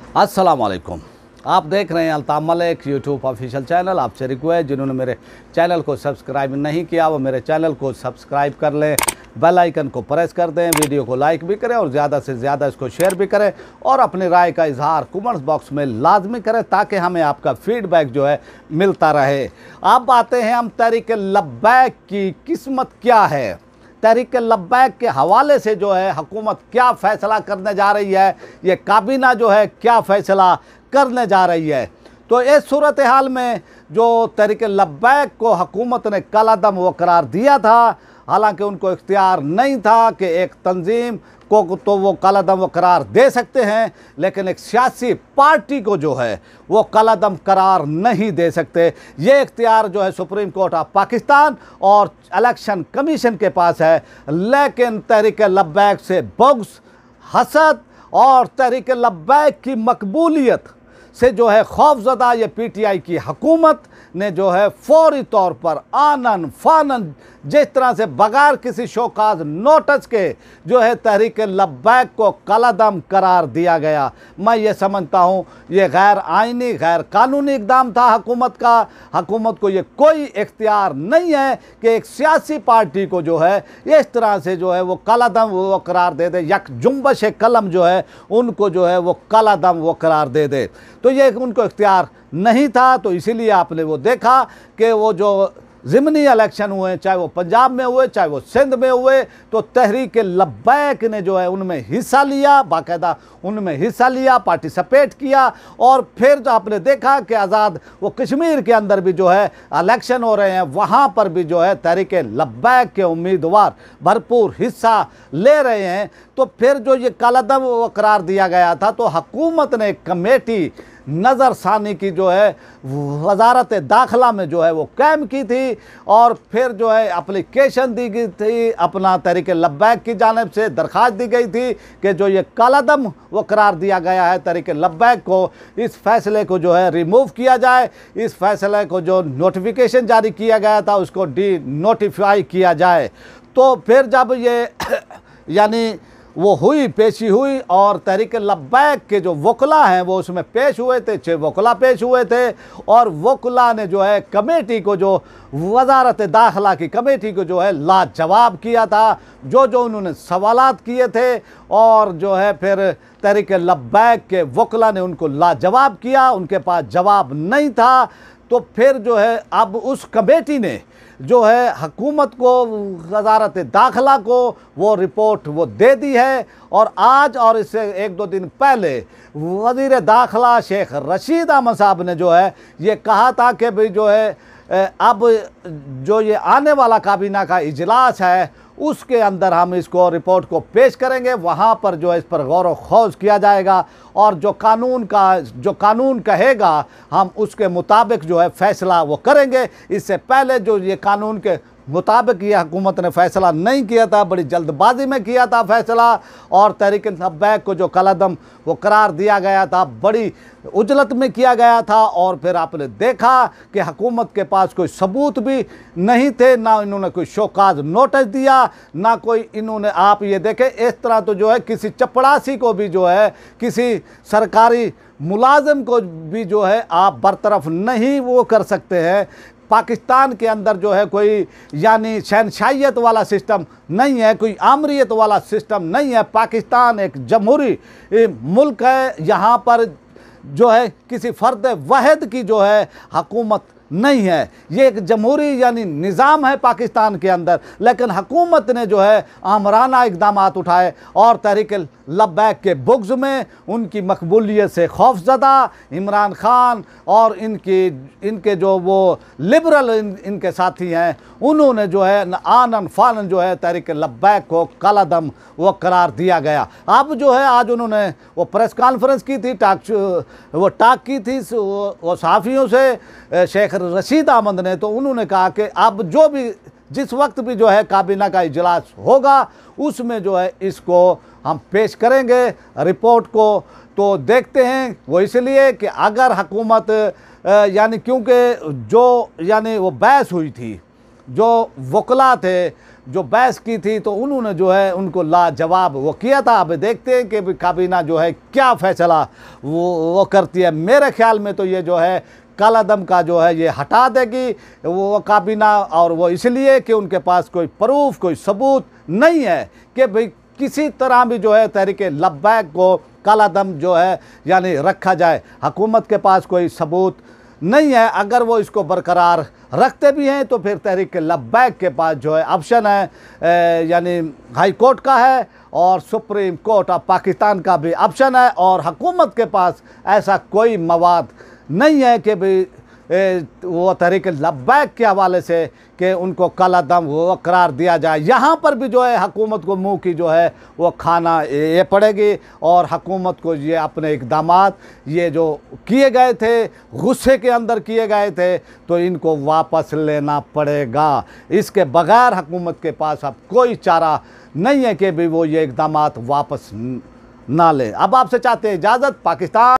अस्सलाम वालेकुम। आप देख रहे हैं Altaf Malik YouTube official channel. आपसे रिक्वेस्ट, जिन्होंने मेरे चैनल को सब्सक्राइब नहीं किया वो मेरे चैनल को सब्सक्राइब कर लें, बेल आइकन को प्रेस कर दें, वीडियो को लाइक भी करें और ज़्यादा से ज़्यादा इसको शेयर भी करें और अपनी राय का इजहार कमेंट्स बॉक्स में लाजमी करें ताकि हमें आपका फीडबैक जो है मिलता रहे। अब आते हैं हम तहरीक लब्बैक की किस्मत क्या है। तहरीक लब्बैक के हवाले से जो है हुकूमत क्या फ़ैसला करने जा रही है, ये काबीना जो है क्या फ़ैसला करने जा रही है। तो इस सूरत हाल में जो तहरीक लब्बैक को हुकूमत ने कलादम वो करार दिया था, हालांकि उनको इख्तियार नहीं था कि एक तंजीम को तो वो कलादम वो करार दे सकते हैं, लेकिन एक सियासी पार्टी को जो है वो कलादम करार नहीं दे सकते। ये इख्तियार जो है सुप्रीम कोर्ट ऑफ पाकिस्तान और इलेक्शन कमीशन के पास है। लेकिन तहरीक लब्बैक से बुग़्ज़, हसद और तहरीक लब्बैक की मकबूलियत से जो है खौफज़दा ये पीटीआई की हुकूमत ने जो है फौरी तौर पर आनन फानन जिस तरह से बगैर किसी शोकाज नोटिस के जो है तहरीक लब्बैक को कलादम करार दिया गया, मैं ये समझता हूँ ये गैर आइनी गैर कानूनी इक़दाम था हुकूमत का। हुकूमत को ये कोई इख्तियार नहीं है कि एक सियासी पार्टी को जो है इस तरह से जो है वो कलादम वो करार दे दे, यक जुम्बश कलम जो है उनको जो है वो कलादम वो करार दे दे। तो ये उनको इख्तियार नहीं था। तो इसीलिए आपने वो देखा कि वो जो ज़िमनी इलेक्शन हुए, चाहे वो पंजाब में हुए चाहे वो सिंध में हुए, तो तहरीक लब्बैक ने जो है उनमें हिस्सा लिया, बाकायदा उनमें हिस्सा लिया, पार्टिसिपेट किया। और फिर जो आपने देखा कि आज़ाद वो कश्मीर के अंदर भी जो है इलेक्शन हो रहे हैं, वहाँ पर भी जो है तहरीक लब्बैक के उम्मीदवार भरपूर हिस्सा ले रहे हैं। तो फिर जो ये कलादम वो करार दिया गया था, तो हुकूमत ने एक कमेटी नज़रसानी की जो है वजारत दाखिला में जो है वो कायम की थी और फिर जो है एप्लीकेशन दी गई थी, अपना तहरीक लब्बैक की जानिब से दरख्वास्त दी गई थी कि जो ये कलादम वो करार दिया गया है तहरीक लब्बैक को, इस फैसले को जो है रिमूव किया जाए, इस फैसले को जो नोटिफिकेशन जारी किया गया था उसको डी नोटिफाई किया जाए। तो फिर जब ये यानी वो हुई पेशी हुई और तहरीक लब्बैक के जो वकला हैं वो उसमें पेश हुए थे, 6 वकला पेश हुए थे और वकला ने जो है कमेटी को, जो वजारत दाखिला की कमेटी को जो है लाजवाब किया था, जो उन्होंने सवालात किए थे और जो है फिर तहरीक लब्बैक के वकला ने उनको लाजवाब किया, उनके पास जवाब नहीं था। तो फिर जो है अब उस कमेटी ने जो है हुकूमत को, वजारत दाखिला को वो रिपोर्ट वो दे दी है और आज और इससे 1-2 दिन पहले वज़ीर दाखिला शेख रशीद अहमद साहब ने जो है ये कहा था कि भाई जो है अब जो ये आने वाला काबीना का इजलास है उसके अंदर हम इसको रिपोर्ट को पेश करेंगे, वहाँ पर जो है इस पर गौर व खौज किया जाएगा और जो कानून कहेगा हम उसके मुताबिक जो है फ़ैसला वो करेंगे। इससे पहले जो ये कानून के मुताबिक ये हुकूमत ने फ़ैसला नहीं किया था, बड़ी जल्दबाजी में किया था फ़ैसला और तहरीक लब्बैक को जो कलादम वो करार दिया गया था बड़ी उजलत में किया गया था। और फिर आपने देखा कि हुकूमत के पास कोई सबूत भी नहीं थे, ना इन्होंने कोई शोकाज नोटिस दिया, ना कोई इन्होंने, आप ये देखें इस तरह तो जो है किसी चपड़ासी को भी जो है, किसी सरकारी मुलाजिम को भी जो है आप बरतरफ नहीं वो कर सकते हैं। पाकिस्तान के अंदर जो है कोई यानी शहनशाहियत वाला सिस्टम नहीं है, कोई आमरीत वाला सिस्टम नहीं है। पाकिस्तान एक जमहूरी मुल्क है, यहाँ पर जो है किसी फ़र्द वाहिद की जो है हुकूमत नहीं है, ये एक जमहूरी यानी निज़ाम है पाकिस्तान के अंदर। लेकिन हुकूमत ने जो है आमराना इक़दाम उठाए और तहरीक लब्बैक के बुग़्ज़ में उनकी मकबूलियत से खौफज़दा इमरान खान और इनके जो वो लिबरल इनके साथी हैं उन्होंने जो है आनन फानन जो है तहरीक लब्बैक को कलादम वो करार दिया गया। अब जो है आज उन्होंने वो प्रेस कॉन्फ्रेंस की थी, टाक की थी वो सहाफ़ियों से शेख रशीद अहमद ने। तो उन्होंने कहा कि अब जो भी जिस वक्त भी जो है काबीना का इजलास होगा उसमें जो है इसको हम पेश करेंगे रिपोर्ट को। तो देखते हैं वो इसलिए कि अगर हुकूमत यानी क्योंकि जो यानी वो बहस हुई थी, जो वकला थे जो बहस की थी तो उन्होंने जो है उनको लाजवाब वो किया था। अब देखते हैं कि काबीना जो है क्या फैसला वो करती है। मेरे ख्याल में तो ये जो है कालादम का जो है ये हटा देगी वो काबीना, और वो इसलिए कि उनके पास कोई प्रूफ, कोई सबूत नहीं है कि भाई किसी तरह भी जो है तहरीक लब्बैक को कालादम जो है यानी रखा जाए। हुकूमत के पास कोई सबूत नहीं है। अगर वो इसको बरकरार रखते भी हैं तो फिर तहरीक लब्बैक के पास जो है ऑप्शन है, यानी हाई कोर्ट का है और सुप्रीम कोर्ट ऑफ पाकिस्तान का भी ऑप्शन है, और हुकूमत के पास ऐसा कोई मवाद नहीं है कि भाई वो तहरीक लब्बैक के हवाले से कि उनको कालादम वो करार दिया जाए। यहाँ पर भी जो है हुकूमत को मुंह की जो है वो खाना ये पड़ेगी, और हुकूमत को ये अपने इक़दामात ये जो किए गए थे, गुस्से के अंदर किए गए थे, तो इनको वापस लेना पड़ेगा। इसके बगैर हुकूमत के पास अब कोई चारा नहीं है कि भी वो ये इक़दामात वापस ना ले। अब आपसे चाहते हैं इजाज़त। पाकिस्तान।